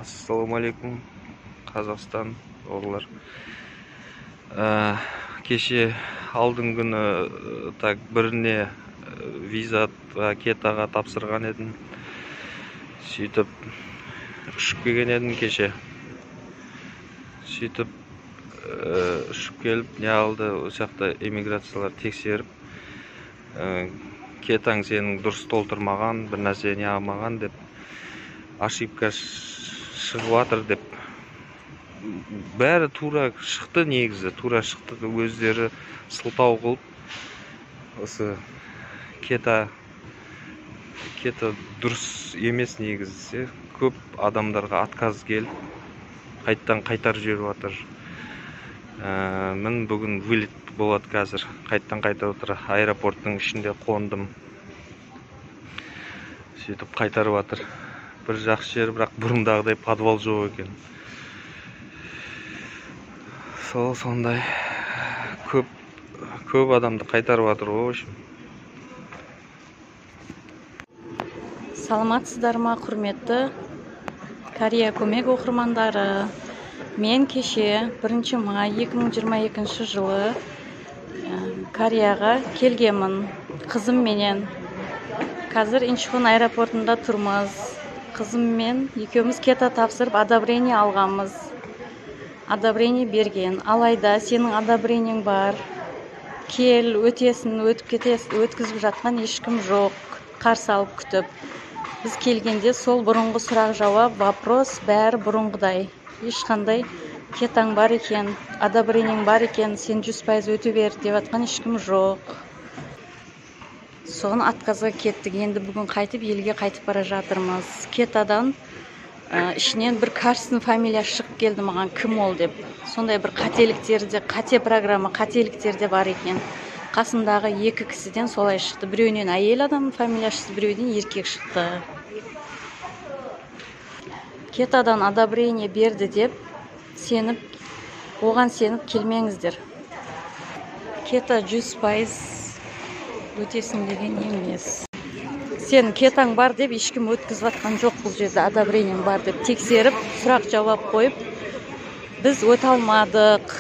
Ассалаумалейкум, Қазақстан, оғылар. Кеше алдың күні так біріне визаға кетаға тапсырған едім. Сөйтіп ұшып келген едім кеше. Сөйтіп ұшып келіп, не алды, осақта эмиграциялар тексеріп, кетаң сенің дұрыс толтырмаған, бір нәрсе не алмаған деп, ошибка шығып жатыр деп. Бәрі тура шықты, негізі тура шықты. Өздері сылтау қылып, осы кета дұрыс емес негізі. Көп адамдарға отказ келіп, қайттан қайтар жіберіп жатыр. Мен бүгін вылет болады қазір. Қайттан қайта отыр. Аэропорттың ішінде қондым. Сөйтіп қайтарып жатыр. Бір жақсы жер, бірақ бұрындағыдай подвал жоқ екен. Сондай көп адамды қайтарып жатыр ғой, в общем. Саламатсыздар ма, құрметті Корея көмек оқырмандары? Мен кеше 1 май 2022 жылы Кореяға келгенмін қызымменен. Қазір Инчхон аэропортында тұрмыз. Қызыммен екеуміз кета тапсырып, одобрение алғанбыз. Одобрение берген. Алайда сенің одобрениең бар. Кел, өтесін, өтіп кетесін, өткізіп жатқан ешкім жоқ. Қарсы алып күтіп. Біз келгенде сол бұрынғы сұрақ жауап, вопрос бәрі бұрынғыдай. Ешқандай кетаң бар екен, одобрениең бар екен, сен 100% өте бер деп жатқан ешкім жоқ. Соған отказға кеттік. Енді бүгін қайтып елге қайтып бара жатырмыз. Кетадан ішінен бір Карстың фамилиясы шығып келді маған, кім ол деп. Сондай бір қателіктерде, қате программа, қателіктерде бар екен. Қасымдағы 2 кісіден солай шықты. Біреуінен әйел адамның фамилиясы, біреуден еркек шықты. Кетадан одобрение берді деп сеніп, оған сеніп келмеңіздер. Кета 100% өтесін деген емес. Сен кетаң бар деп ешкім өткізіп жатқан жоқ бұл жерде, одобрениең бар деп тексеріп, сұрақ жауап қойып, біз өте алмадық.